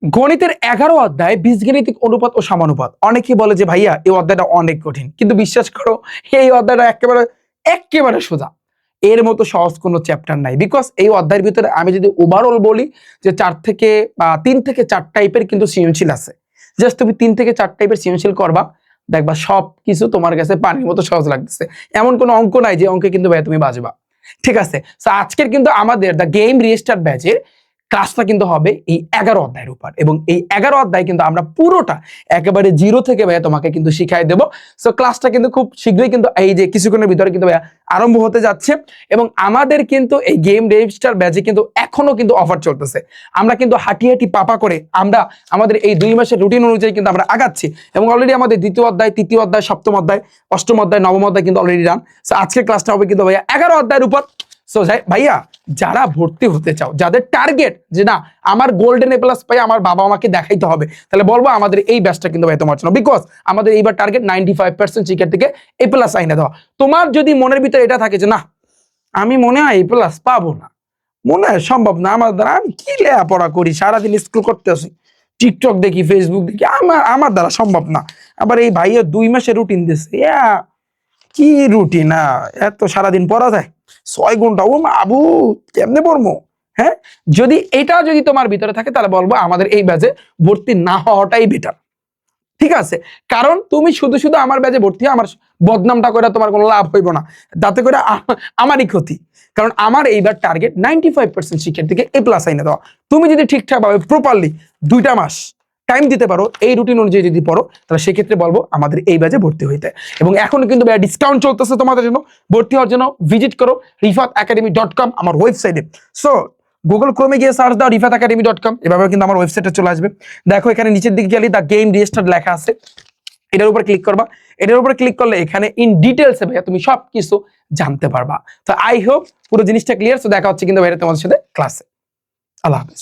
গণিতের 11 অধ্যায় বীজগাণিতিক অনুপাত ও সমানুপাত। অনেকেই বলে যে ভাইয়া এই অধ্যায়টা অনেক কঠিন, কিন্তু বিশ্বাস করো এই অধ্যায়টা একেবারে একেবারে সোজা। এর মতো সহজ কোনো চ্যাপ্টার নাই। বিকজ এই অধ্যায়ের ভিতরে আমি যদি ওভারঅল বলি যে 3 থেকে 4 টাইপের কিন্তু সৃজনশীল আছে। জাস্ট তুমি 3 থেকে 4 টাইপের সৃজনশীল করবা, দেখবা সবকিছু তোমার কাছে পানির মতো সহজ লাগতেছে। এমন কোনো অঙ্ক নাই যে অঙ্কে কিন্তু ভাইয়া তুমি বাজবা। ঠিক আছে, তো আজকের কিন্তু আমাদের দ্য গেম রিস্টার্ট ব্যাচের ক্লাসটা কিন্তু হবে এই 11 অধ্যায়ের উপর, এবং এই 11 অধ্যায় কিন্তু আমরা পুরোটা একেবারে জিরো থেকে ভাইয়া তোমাকে কিন্তু শিখাই দেবো। সো ক্লাসটা কিন্তু খুব শীঘ্রই কিন্তু এই যে কিছুক্ষণের ভিতরে কিন্তু ভাইয়া আরম্ভ হতে যাচ্ছে। এবং আমাদের কিন্তু এই গেম রেজিস্টার ব্যাচে কিন্তু এখনো কিন্তু অফার চলতেছে। আমরা কিন্তু হাঁটি পাপা করে আমরা আমাদের এই 2 মাসের রুটিন অনুযায়ী কিন্তু আমরা আগাচ্ছি, এবং অলরেডি আমাদের দ্বিতীয় অধ্যায়, তৃতীয় অধ্যায়, সপ্তম অধ্যায়, অষ্টম অধ্যায়, নবম অধ্যায় কিন্তু অলরেডি রান। সো আজকের ক্লাসটা হবে কিন্তু ভাইয়া 11 অধ্যায়ের উপর। সো ভাইয়া যারা ভর্তি হতে চাও, যাদের টার্গেট যে না আমার গোল্ডেন এ প্লাস পাই আমার বাবা আমাকে দেখাইতে হবে, তাহলে বলবো আমাদের এই ব্যাচটা কিন্তু ভাই তোমার জন্য। বিকজ আমাদের এইবার টার্গেট 95% শিক্ষার্থীকে এ প্লাস আইনে দেওয়া। তোমার যদি মনের ভিতরে এটা থাকে যে না আমি মনে হয় এ প্লাস পাবো না, মনে হয় সম্ভব না আমার দ্বারা, আমি কি লেখাপড়া করি, সারাদিন স্কুল করতে আসি, টিকটক দেখি, ফেসবুক দেখি, আমার দ্বারা সম্ভব না। আবার এই ভাইয়া 2 মাসের রুটিন দিচ্ছে, কি রুটিন, এত সারাদিন পড়া যায় 6 ঘন্টা, ও আবু কেমনে পড়বো? হ্যাঁ, যদি তোমার ভিতরে থাকে তাহলে বলবো আমাদের এই ব্যাচে ভর্তি না হওয়াটাই বেটার। ঠিক আছে, কারণ তুমি শুধু শুধু আমার ব্যাচে ভর্তি হয়ে আমার বদনামটা করে তোমার কোনো লাভ হইব না, তাতে করে আমারই ক্ষতি। কারণ আমার এইবার টার্গেট 95% শিক্ষার্থীকে এ প্লাস আইনে দেওয়া। তুমি যদি ঠিকঠাক ভাবে প্রপারলি 2টা মাস টাইম দিতে পারো, এই রুটিন অনুযায়ী যদি পড়ো, তাহলে সেক্ষেত্রে বলবো আমাদের এই ব্যাচে ভর্তি হইতে। এবং এখন কিন্তু ডিসকাউন্ট চলতেছে তোমাদের জন্য। ভর্তি হওয়ার জন্য ভিজিট করো rifatacademy.com আমার ওয়েবসাইটে। সো গুগল ক্রোমে গিয়ে সার্চ দাও rifatacademy.com, এভাবে কিন্তু আমার ওয়েবসাইটে চলে আসবে। দেখো এখানে নিচের দিকে গেলে দ্য গেম রেজিস্টার্ড লেখা আছে, এটার উপর ক্লিক করবা। এটার উপর ক্লিক করলে এখানে ইন ডিটেলসে ভাইয়া তুমি সবকিছু জানতে পারবা। তো আই হোপ পুরো জিনিসটা ক্লিয়ার। সো দেখা হচ্ছে কিন্তু ভাইয়া তোমাদের সাথে ক্লাসে। আল্লাহ হাফেজ।